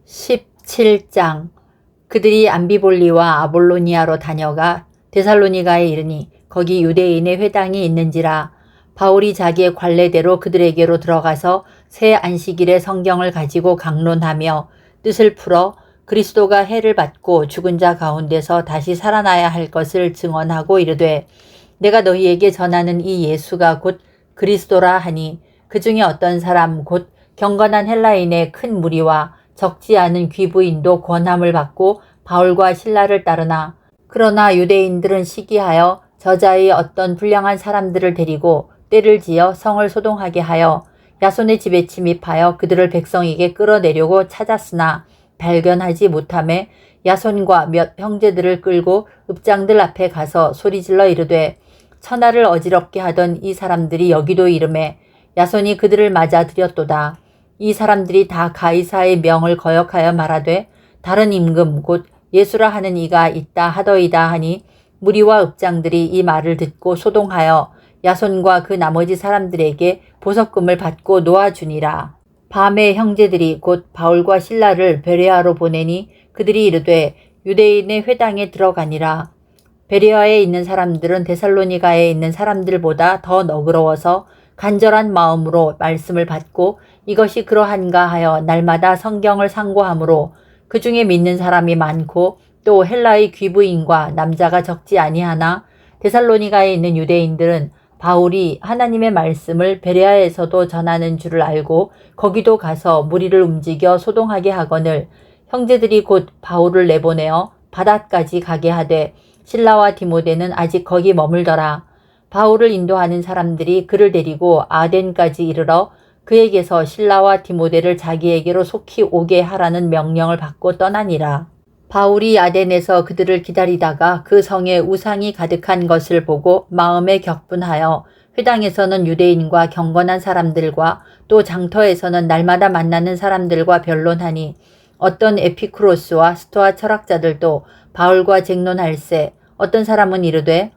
17장. 그들이 암비볼리와 아볼로니아로 다녀가 데살로니가에 이르니 거기 유대인의 회당이 있는지라. 바울이 자기의 관례대로 그들에게로 들어가서 새 안식일에 성경을 가지고 강론하며 뜻을 풀어 그리스도가 해를 받고 죽은 자 가운데서 다시 살아나야 할 것을 증언하고 이르되, 내가 너희에게 전하는 이 예수가 곧 그리스도라 하니, 그 중에 어떤 사람 곧 경건한 헬라인의 큰 무리와 적지 않은 귀부인도 권함을 받고 바울과 실라를 따르나, 그러나 유대인들은 시기하여 저자의 어떤 불량한 사람들을 데리고 떼를 지어 성을 소동하게 하여 야손의 집에 침입하여 그들을 백성에게 끌어내려고 찾았으나 발견하지 못하매 야손과 몇 형제들을 끌고 읍장들 앞에 가서 소리질러 이르되, 천하를 어지럽게 하던 이 사람들이 여기도 이르매 야손이 그들을 맞아 들였도다. 이 사람들이 다 가이사의 명을 거역하여 말하되, 다른 임금 곧 예수라 하는 이가 있다 하더이다 하니, 무리와 읍장들이 이 말을 듣고 소동하여 야손과 그 나머지 사람들에게 보석금을 받고 놓아주니라. 밤에 형제들이 곧 바울과 실라를 베레아로 보내니 그들이 이르되 유대인의 회당에 들어가니라. 베레아에 있는 사람들은 데살로니가에 있는 사람들보다 더 너그러워서 간절한 마음으로 말씀을 받고 이것이 그러한가 하여 날마다 성경을 상고하므로 그 중에 믿는 사람이 많고 또 헬라의 귀부인과 남자가 적지 아니하나, 데살로니가에 있는 유대인들은 바울이 하나님의 말씀을 베레아에서도 전하는 줄을 알고 거기도 가서 무리를 움직여 소동하게 하거늘, 형제들이 곧 바울을 내보내어 바닷까지 가게 하되 실라와 디모데는 아직 거기 머물더라. 바울을 인도하는 사람들이 그를 데리고 아덴까지 이르러 그에게서 실라와 디모데를 자기에게로 속히 오게 하라는 명령을 받고 떠나니라. 바울이 아덴에서 그들을 기다리다가 그 성에 우상이 가득한 것을 보고 마음에 격분하여 회당에서는 유대인과 경건한 사람들과 또 장터에서는 날마다 만나는 사람들과 변론하니, 어떤 에피쿠로스와 스토아 철학자들도 바울과 쟁론할세, 어떤 사람은 이르되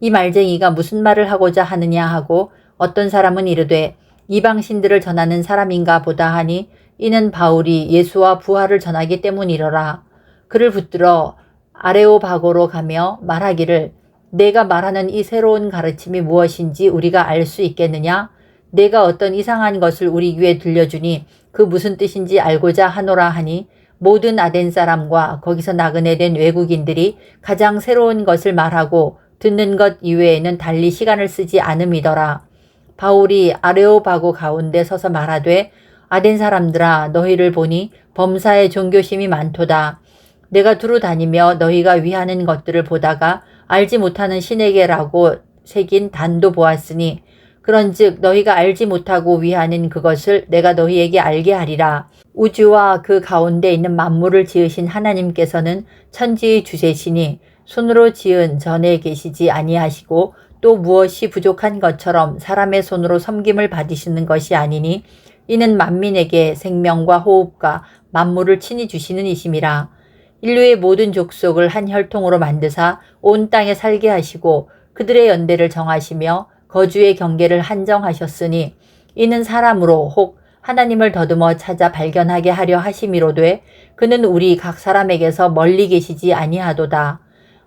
이 말쟁이가 무슨 말을 하고자 하느냐 하고, 어떤 사람은 이르되 이방신들을 전하는 사람인가 보다 하니, 이는 바울이 예수와 부활을 전하기 때문이러라. 그를 붙들어 아레오바고로 가며 말하기를, 내가 말하는 이 새로운 가르침이 무엇인지 우리가 알 수 있겠느냐? 내가 어떤 이상한 것을 우리 귀에 들려주니 그 무슨 뜻인지 알고자 하노라 하니, 모든 아덴 사람과 거기서 나그네 된 외국인들이 가장 새로운 것을 말하고 듣는 것 이외에는 달리 시간을 쓰지 않음이더라. 바울이 아레오바고 가운데 서서 말하되, 아덴 사람들아, 너희를 보니 범사에 종교심이 많도다. 내가 두루 다니며 너희가 위하는 것들을 보다가 알지 못하는 신에게라고 새긴 단도 보았으니, 그런즉 너희가 알지 못하고 위하는 그것을 내가 너희에게 알게 하리라. 우주와 그 가운데 있는 만물을 지으신 하나님께서는 천지의 주제시니 손으로 지은 전에 계시지 아니하시고 또 무엇이 부족한 것처럼 사람의 손으로 섬김을 받으시는 것이 아니니, 이는 만민에게 생명과 호흡과 만물을 친히 주시는 이심이라. 인류의 모든 족속을 한 혈통으로 만드사 온 땅에 살게 하시고 그들의 연대를 정하시며 거주의 경계를 한정하셨으니, 이는 사람으로 혹 하나님을 더듬어 찾아 발견하게 하려 하심이로되 그는 우리 각 사람에게서 멀리 계시지 아니하도다.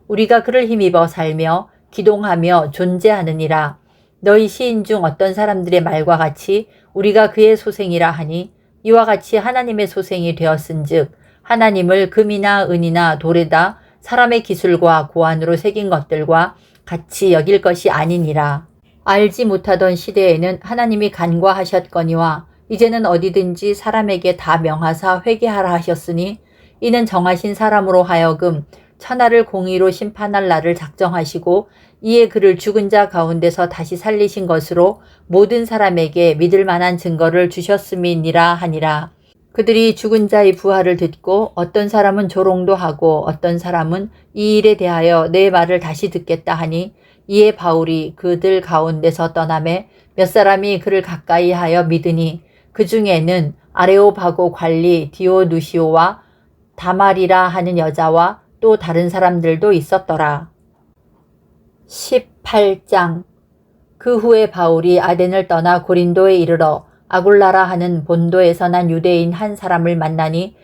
우리가 그를 힘입어 살며 기동하며 존재하느니라. 너희 시인 중 어떤 사람들의 말과 같이 우리가 그의 소생이라 하니, 이와 같이 하나님의 소생이 되었은즉 하나님을 금이나 은이나 돌에다 사람의 기술과 고안으로 새긴 것들과 같이 여길 것이 아니니라. 알지 못하던 시대에는 하나님이 간과하셨거니와 이제는 어디든지 사람에게 다 명하사 회개하라 하셨으니, 이는 정하신 사람으로 하여금 천하를 공의로 심판할 날을 작정하시고 이에 그를 죽은 자 가운데서 다시 살리신 것으로 모든 사람에게 믿을 만한 증거를 주셨음이니라 하니라. 그들이 죽은 자의 부활을 듣고 어떤 사람은 조롱도 하고 어떤 사람은 이 일에 대하여 내 말을 다시 듣겠다 하니, 이에 바울이 그들 가운데서 떠나매 몇 사람이 그를 가까이 하여 믿으니, 그 중에는 아레오바고 관리 디오누시오와 다말이라 하는 여자와 또 다른 사람들도 있었더라. 18장. 그 후에 바울이 아덴을 떠나 고린도에 이르러 아굴라라 하는 본도에서 난 유대인 한 사람을 만나니,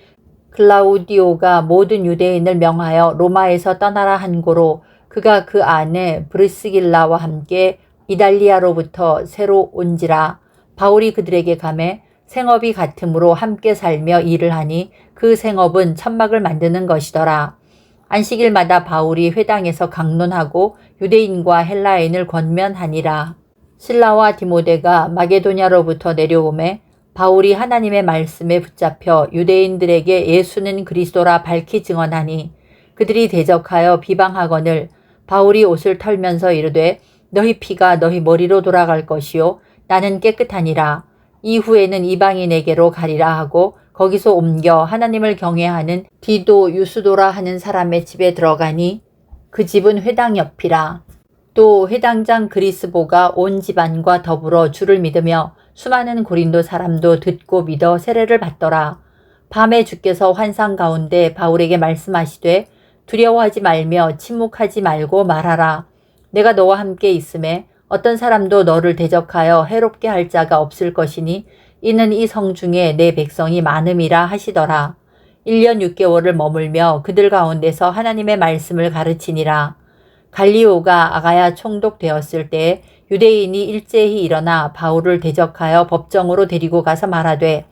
클라우디오가 모든 유대인을 명하여 로마에서 떠나라 한 고로 그가 그 안에 브리스길라와 함께 이달리아로부터 새로 온지라. 바울이 그들에게 가매 생업이 같으므로 함께 살며 일을 하니 그 생업은 천막을 만드는 것이더라. 안식일마다 바울이 회당에서 강론하고 유대인과 헬라인을 권면하니라. 실라와 디모데가 마게도냐로부터 내려오매 바울이 하나님의 말씀에 붙잡혀 유대인들에게 예수는 그리스도라 밝히 증언하니 그들이 대적하여 비방하거늘 바울이 옷을 털면서 이르되 너희 피가 너희 머리로 돌아갈 것이요 나는 깨끗하니라. 이후에는 이방인에게로 가리라 하고 거기서 옮겨 하나님을 경외하는 디도 유스도라 하는 사람의 집에 들어가니 그 집은 회당 옆이라. 또 회당장 그리스보가 온 집안과 더불어 주를 믿으며 수많은 고린도 사람도 듣고 믿어 세례를 받더라. 밤에 주께서 환상 가운데 바울에게 말씀하시되 두려워하지 말며 침묵하지 말고 말하라. 내가 너와 함께 있음에 어떤 사람도 너를 대적하여 해롭게 할 자가 없을 것이니 이는 이 성 중에 내 백성이 많음이라 하시더라. 1년 6개월을 머물며 그들 가운데서 하나님의 말씀을 가르치니라. 갈리오가 아가야 총독되었을 때 유대인이 일제히 일어나 바울을 대적하여 법정으로 데리고 가서 말하되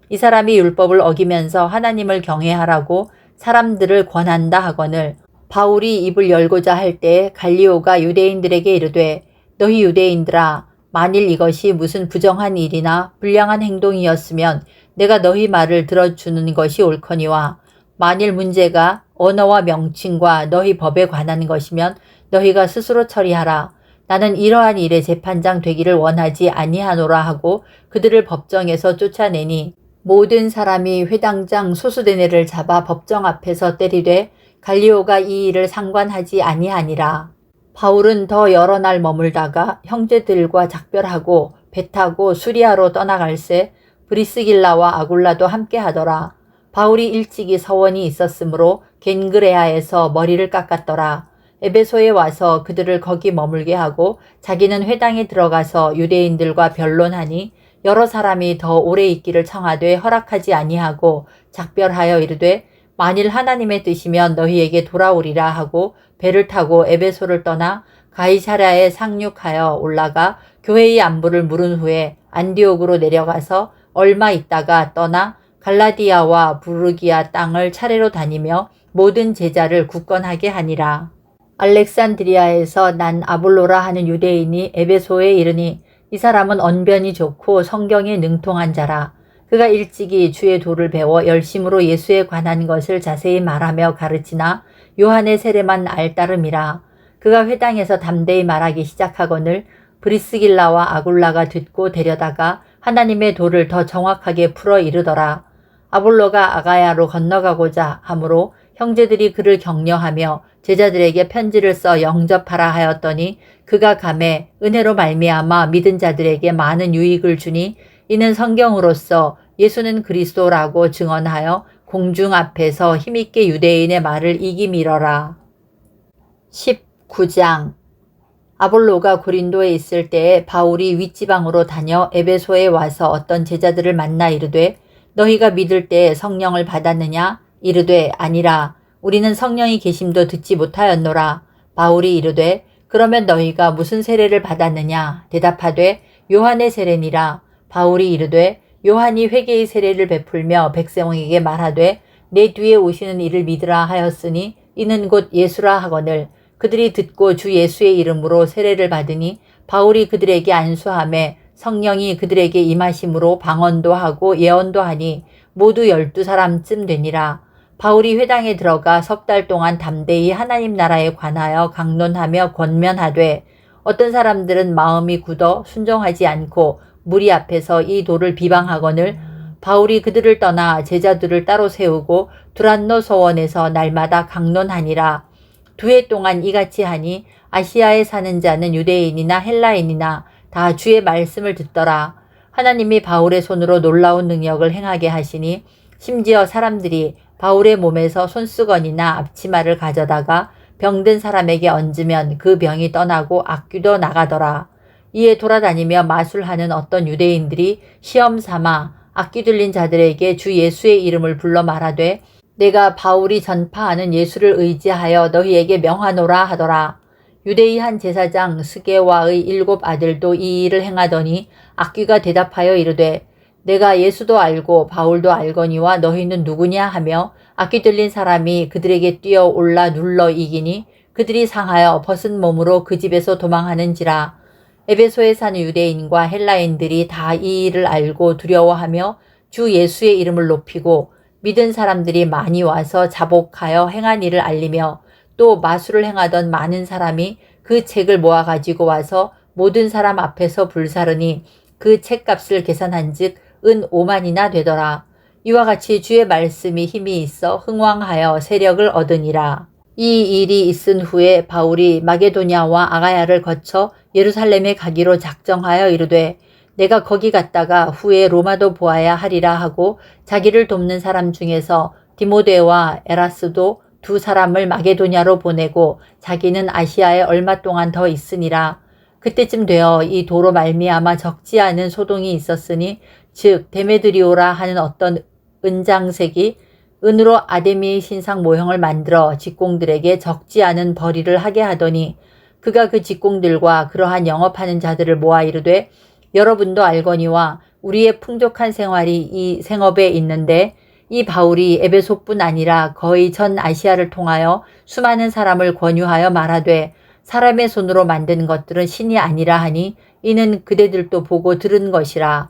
이 사람이 율법을 어기면서 하나님을 경외하라고 사람들을 권한다 하거늘 바울이 입을 열고자 할 때 갈리오가 유대인들에게 이르되 너희 유대인들아 만일 이것이 무슨 부정한 일이나 불량한 행동이었으면 내가 너희 말을 들어주는 것이 옳거니와 만일 문제가 언어와 명칭과 너희 법에 관한 것이면 너희가 스스로 처리하라. 나는 이러한 일의 재판장 되기를 원하지 아니하노라 하고 그들을 법정에서 쫓아내니 모든 사람이 회당장 소수대네를 잡아 법정 앞에서 때리되 갈리오가 이 일을 상관하지 아니하니라. 바울은 더 여러 날 머물다가 형제들과 작별하고 배 타고 수리아로 떠나갈새 브리스길라와 아굴라도 함께 하더라. 바울이 일찍이 서원이 있었으므로 겐그레아에서 머리를 깎았더라. 에베소에 와서 그들을 거기 머물게 하고 자기는 회당에 들어가서 유대인들과 변론하니 여러 사람이 더 오래 있기를 청하되 허락하지 아니하고 작별하여 이르되 만일 하나님의 뜻이면 너희에게 돌아오리라 하고 배를 타고 에베소를 떠나 가이사랴에 상륙하여 올라가 교회의 안부를 물은 후에 안디옥으로 내려가서 얼마 있다가 떠나 갈라디아와 부르기아 땅을 차례로 다니며 모든 제자를 굳건하게 하니라. 알렉산드리아에서 난 아볼로라 하는 유대인이 에베소에 이르니 이 사람은 언변이 좋고 성경에 능통한 자라. 그가 일찍이 주의 도를 배워 열심으로 예수에 관한 것을 자세히 말하며 가르치나 요한의 세례만 알따름이라. 그가 회당에서 담대히 말하기 시작하거늘 브리스길라와 아굴라가 듣고 데려다가 하나님의 도를 더 정확하게 풀어 이르더라. 아볼로가 아가야로 건너가고자 하므로 형제들이 그를 격려하며 제자들에게 편지를 써 영접하라 하였더니 그가 가매 은혜로 말미암아 믿은 자들에게 많은 유익을 주니 이는 성경으로서 예수는 그리스도라고 증언하여 공중 앞에서 힘있게 유대인의 말을 이기밀어라. 19장 아볼로가 고린도에 있을 때에 바울이 윗지방으로 다녀 에베소에 와서 어떤 제자들을 만나 이르되 너희가 믿을 때 성령을 받았느냐? 이르되 아니라 우리는 성령이 계심도 듣지 못하였노라. 바울이 이르되 그러면 너희가 무슨 세례를 받았느냐? 대답하되 요한의 세례니라. 바울이 이르되 요한이 회개의 세례를 베풀며 백성에게 말하되 내 뒤에 오시는 이를 믿으라 하였으니 이는 곧 예수라 하거늘 그들이 듣고 주 예수의 이름으로 세례를 받으니 바울이 그들에게 안수하매 성령이 그들에게 임하심으로 방언도 하고 예언도 하니 모두 12사람쯤 되니라. 바울이 회당에 들어가 석 달 동안 담대히 하나님 나라에 관하여 강론하며 권면하되 어떤 사람들은 마음이 굳어 순종하지 않고 무리 앞에서 이 도를 비방하거늘 바울이 그들을 떠나 제자들을 따로 세우고 두란노 서원에서 날마다 강론하니라. 2해 동안 이같이 하니 아시아에 사는 자는 유대인이나 헬라인이나 다 주의 말씀을 듣더라. 하나님이 바울의 손으로 놀라운 능력을 행하게 하시니 심지어 사람들이 바울의 몸에서 손수건이나 앞치마를 가져다가 병든 사람에게 얹으면 그 병이 떠나고 악귀도 나가더라. 이에 돌아다니며 마술하는 어떤 유대인들이 시험 삼아 악귀 들린 자들에게 주 예수의 이름을 불러 말하되 내가 바울이 전파하는 예수를 의지하여 너희에게 명하노라 하더라. 유대의 한 제사장 스게와의 7 아들도 이 일을 행하더니 악귀가 대답하여 이르되 내가 예수도 알고 바울도 알거니와 너희는 누구냐 하며 악귀 들린 사람이 그들에게 뛰어올라 눌러 이기니 그들이 상하여 벗은 몸으로 그 집에서 도망하는지라. 에베소에 사는 유대인과 헬라인들이 다 이 일을 알고 두려워하며 주 예수의 이름을 높이고 믿은 사람들이 많이 와서 자복하여 행한 일을 알리며 또 마술을 행하던 많은 사람이 그 책을 모아 가지고 와서 모든 사람 앞에서 불사르니 그 책값을 계산한즉 은 5만이나 되더라. 이와 같이 주의 말씀이 힘이 있어 흥왕하여 세력을 얻으니라. 이 일이 있은 후에 바울이 마게도냐와 아가야를 거쳐 예루살렘에 가기로 작정하여 이르되 내가 거기 갔다가 후에 로마도 보아야 하리라 하고 자기를 돕는 사람 중에서 디모데와 에라스도 2 사람을 마게도냐로 보내고 자기는 아시아에 얼마 동안 더 있으니라. 그때쯤 되어 이 도로 말미암아 적지 않은 소동이 있었으니 즉 데메드리오라 하는 어떤 은장색이 은으로 아데미의 신상 모형을 만들어 직공들에게 적지 않은 벌이를 하게 하더니 그가 그 직공들과 그러한 영업하는 자들을 모아 이르되 여러분도 알거니와 우리의 풍족한 생활이 이 생업에 있는데 이 바울이 에베소뿐 아니라 거의 전 아시아를 통하여 수많은 사람을 권유하여 말하되 사람의 손으로 만든 것들은 신이 아니라 하니 이는 그대들도 보고 들은 것이라.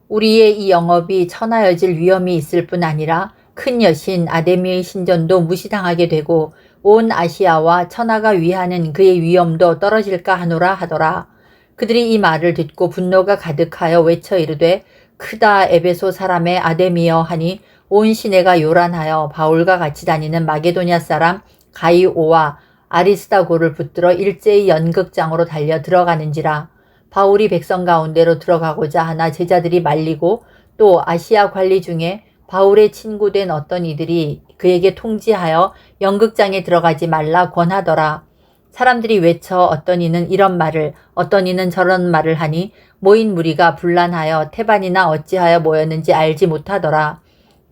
우리의 이 영업이 천하여질 위험이 있을 뿐 아니라 큰 여신 아데미의 신전도 무시당하게 되고 온 아시아와 천하가 위하는 그의 위엄도 떨어질까 하노라 하더라. 그들이 이 말을 듣고 분노가 가득하여 외쳐 이르되 크다 에베소 사람의 아데미여 하니 온 시내가 요란하여 바울과 같이 다니는 마게도냐 사람 가이오와 아리스다고를 붙들어 일제히 연극장으로 달려 들어가는지라. 바울이 백성 가운데로 들어가고자 하나 제자들이 말리고 또 아시아 관리 중에 바울의 친구된 어떤 이들이 그에게 통지하여 연극장에 들어가지 말라 권하더라. 사람들이 외쳐 어떤 이는 이런 말을 어떤 이는 저런 말을 하니 모인 무리가 분란하여 태반이나 어찌하여 모였는지 알지 못하더라.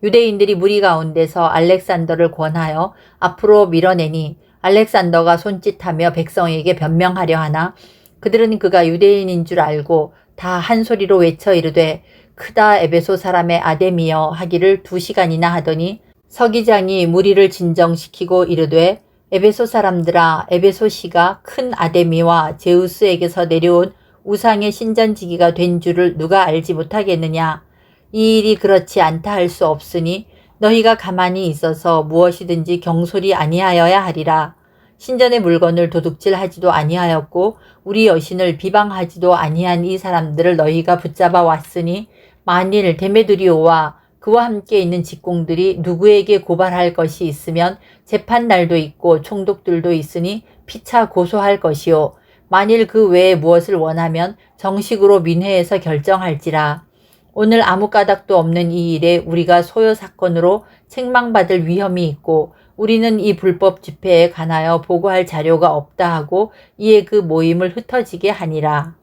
유대인들이 무리 가운데서 알렉산더를 권하여 앞으로 밀어내니 알렉산더가 손짓하며 백성에게 변명하려 하나 그들은 그가 유대인인 줄 알고 다 한 소리로 외쳐 이르되 크다 에베소 사람의 아데미여 하기를 2시간이나 하더니 서기장이 무리를 진정시키고 이르되 에베소 사람들아 에베소시가 큰 아데미와 제우스에게서 내려온 우상의 신전지기가 된 줄을 누가 알지 못하겠느냐. 이 일이 그렇지 않다 할 수 없으니 너희가 가만히 있어서 무엇이든지 경솔이 아니하여야 하리라. 신전의 물건을 도둑질하지도 아니하였고 우리 여신을 비방하지도 아니한 이 사람들을 너희가 붙잡아 왔으니 만일 데메드리오와 그와 함께 있는 직공들이 누구에게 고발할 것이 있으면 재판날도 있고 총독들도 있으니 피차 고소할 것이요. 만일 그 외에 무엇을 원하면 정식으로 민회에서 결정할지라. 오늘 아무 까닭도 없는 이 일에 우리가 소요 사건으로 책망받을 위험이 있고 우리는 이 불법 집회에 관하여 보고할 자료가 없다 하고 이에 그 모임을 흩어지게 하니라.